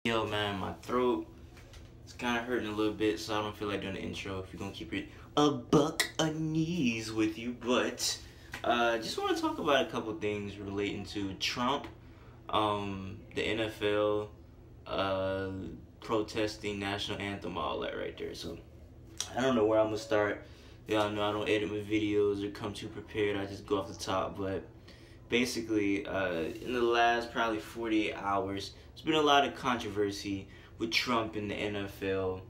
Yo man, my throat is kind of hurting a little bit, so I don't feel like doing the intro. If you're gonna keep it a buck a knees with you, but just want to talk about a couple things relating to Trump, the NFL, protesting national anthem, all that right there. So I don't know where I'm gonna start. Y'all know I don't edit my videos or come too prepared. I just go off the top, but basically, in the last probably 48 hours, there's been a lot of controversy with Trump and the NFL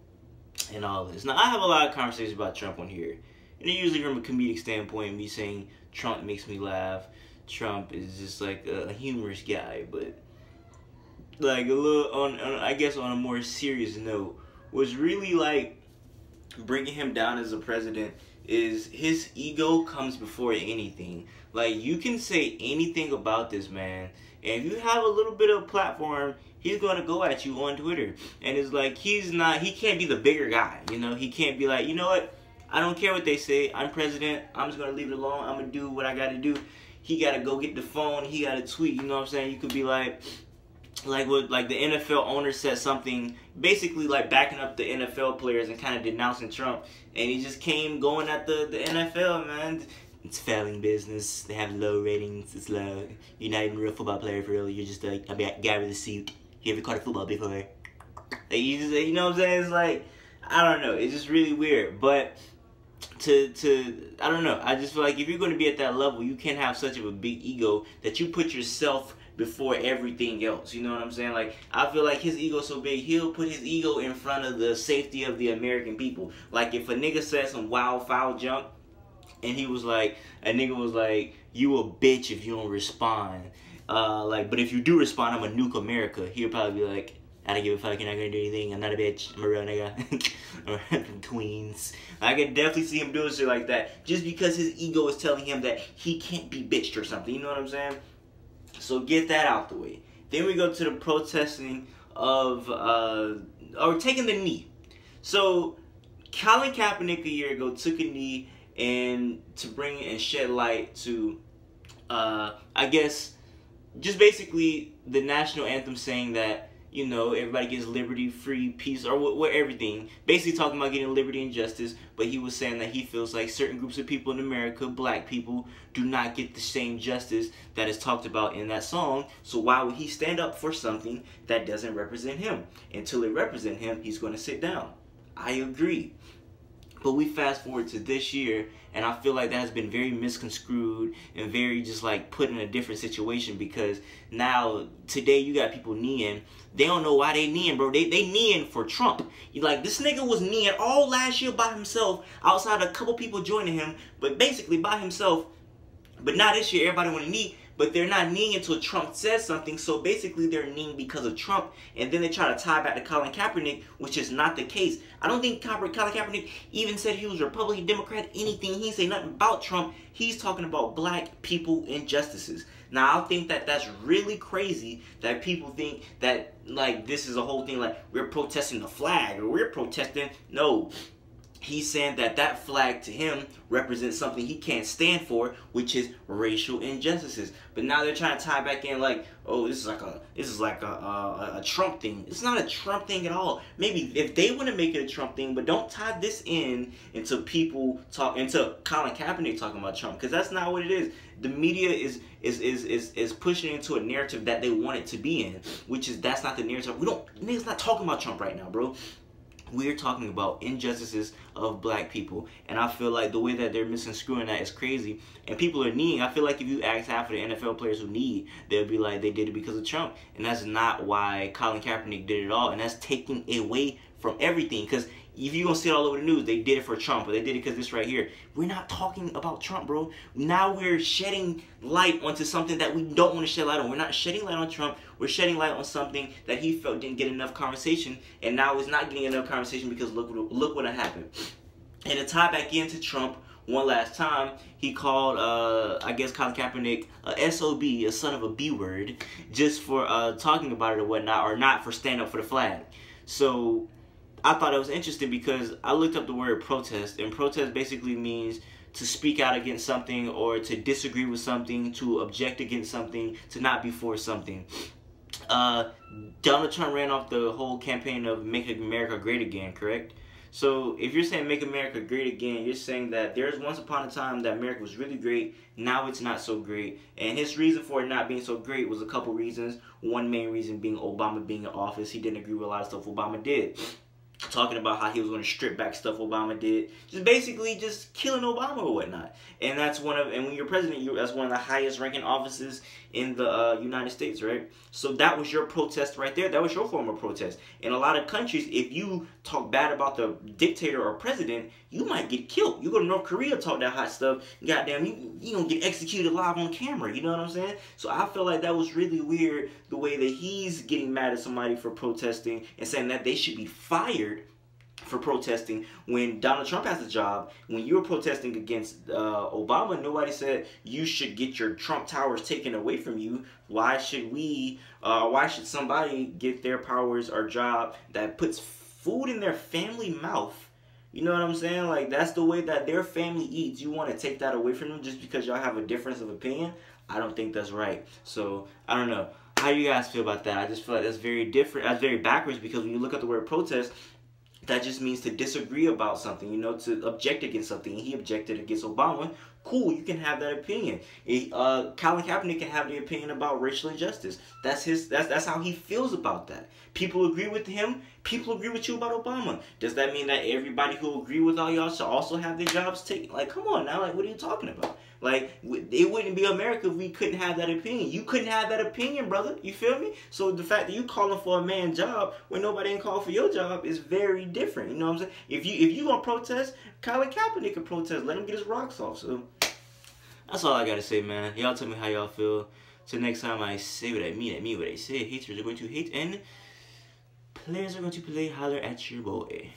and all this. Now, I have a lot of conversations about Trump on here, and usually from a comedic standpoint, me saying Trump makes me laugh. Trump is just like a humorous guy, but like a little on I guess on a more serious note, was really like bringing him down as a president is his ego comes before anything. Like, you can say anything about this man, and if you have a little bit of platform, he's gonna go at you on Twitter. And it's like, he can't be the bigger guy, you know? He can't be like, you know what, I don't care what they say, I'm president, I'm just gonna leave it alone, I'm gonna do what I gotta do. He gotta go get the phone, he gotta tweet, you know what I'm saying? You could be like what, like the NFL owner said something, basically like backing up the NFL players and kind of denouncing Trump, and he just came going at the NFL, man. It's failing business. They have low ratings. It's low. You're not even a real football player for real. You're just like a guy with a suit. You ever caught a football before? Like, you know what I'm saying? It's like, I don't know. It's just really weird. But I don't know. I just feel like if you're going to be at that level, you can't have such of a big ego that you put yourself before everything else. You know what I'm saying? Like, I feel like his ego's so big, he'll put his ego in front of the safety of the American people. Like, if a nigga said some wild, foul junk, and he was like, a nigga was like, you a bitch if you don't respond. But if you do respond, I'm gonna nuke America. He'll probably be like, I don't give a fuck, you're not gonna do anything. I'm not a bitch. I'm a real nigga. I'm from Queens. I can definitely see him doing shit like that, just because his ego is telling him that he can't be bitched or something. You know what I'm saying? So get that out the way. Then we go to the protesting of, or taking the knee. So Colin Kaepernick a year ago took a knee and to bring and shed light to, I guess, just basically the national anthem saying that, you know, everybody gets liberty, free, peace, or what everything. Basically talking about getting liberty and justice, but he was saying that he feels like certain groups of people in America, black people, do not get the same justice that is talked about in that song. So why would he stand up for something that doesn't represent him? Until it represents him, he's going to sit down. I agree. But we fast forward to this year, and I feel like that has been very misconstrued and very just like put in a different situation, because now today you got people kneeing. They don't know why they kneeing, bro. They kneeing for Trump. Like, this nigga was kneeing all last year by himself, outside a couple people joining him, but basically by himself. But now this year everybody want to knee, but they're not kneeing until Trump says something. So basically they're kneeing because of Trump, and then they try to tie back to Colin Kaepernick, which is not the case. I don't think Colin Kaepernick even said he was Republican, Democrat, anything. He didn't say nothing about Trump. He's talking about black people injustices. Now, I think that that's really crazy that people think that, like, this is a whole thing, like, we're protesting the flag, or we're protesting. No. He's saying that that flag to him represents something he can't stand for, which is racial injustices. But now they're trying to tie back in like, oh, this is like a Trump thing. It's not a Trump thing at all. Maybe if they want to make it a Trump thing, but don't tie this in into people into Colin Kaepernick talking about Trump, because that's not what it is. The media is pushing into a narrative that they want it to be in, which is that's not the narrative. Niggas not talking about Trump right now, bro. We're talking about injustices of black people, and I feel like the way that they're misconstruing that is crazy. And people are kneeing. I feel like if you ask half of the NFL players who knee, they'll be like, they did it because of Trump, and that's not why Colin Kaepernick did it at all. And that's taking away from everything, because if you're gonna see it all over the news, they did it for Trump, or they did it because this right here. We're not talking about Trump, bro. Now we're shedding light onto something that we don't want to shed light on. We're not shedding light on Trump. We're shedding light on something that he felt didn't get enough conversation, and now it's not getting enough conversation because look what happened. And to tie back into Trump one last time, he called, I guess, Colin Kaepernick a SOB, a son of a B word, just for talking about it or whatnot, or not for standing up for the flag. So I thought it was interesting because I looked up the word protest, and protest basically means to speak out against something, or to disagree with something, to object against something, to not be for something. Donald Trump ran off the whole campaign of Make America Great Again, correct? So if you're saying Make America Great Again, you're saying that there's once upon a time that America was really great, now it's not so great. And his reason for it not being so great was a couple reasons. One main reason being Obama being in office. He didn't agree with a lot of stuff Obama did. Talking about how he was going to strip back stuff Obama did, just basically just killing Obama or whatnot. And that's and when you're president, that's one of the highest ranking offices in the United States, right? So that was your protest right there. That was your form of protest. In a lot of countries, if you talk bad about the dictator or president, you might get killed. You go to North Korea, talk that hot stuff, goddamn, you gonna get executed live on camera. You know what I'm saying? So I feel like that was really weird, the way that he's getting mad at somebody for protesting and saying that they should be fired for protesting when Donald Trump has a job. When you were protesting against Obama, nobody said you should get your Trump towers taken away from you. Why should somebody get their powers or job that puts food in their family mouth? You know what I'm saying? Like, that's the way that their family eats. You want to take that away from them just because y'all have a difference of opinion? I don't think that's right. So, I don't know. How do you guys feel about that? I just feel like that's very different. That's very backwards, because when you look at the word protest, that just means to disagree about something, you know, to object against something. And he objected against Obama. Cool, you can have that opinion. Colin Kaepernick can have the opinion about racial injustice. That's how he feels about that. People agree with him. People agree with you about Obama. Does that mean that everybody who agree with all y'all should also have their jobs taken? Like, come on now. Like, what are you talking about? Like, it wouldn't be America if we couldn't have that opinion. You couldn't have that opinion, brother. You feel me? So the fact that you calling for a man's job when nobody ain't called for your job is very different. You know what I'm saying? If you gonna protest, Colin Kaepernick can protest. Let him get his rocks off. So that's all I gotta say, man. Y'all tell me how y'all feel. Till next time, I say what I mean what I say. Haters are going to hate, and players are going to play. Holler at your boy.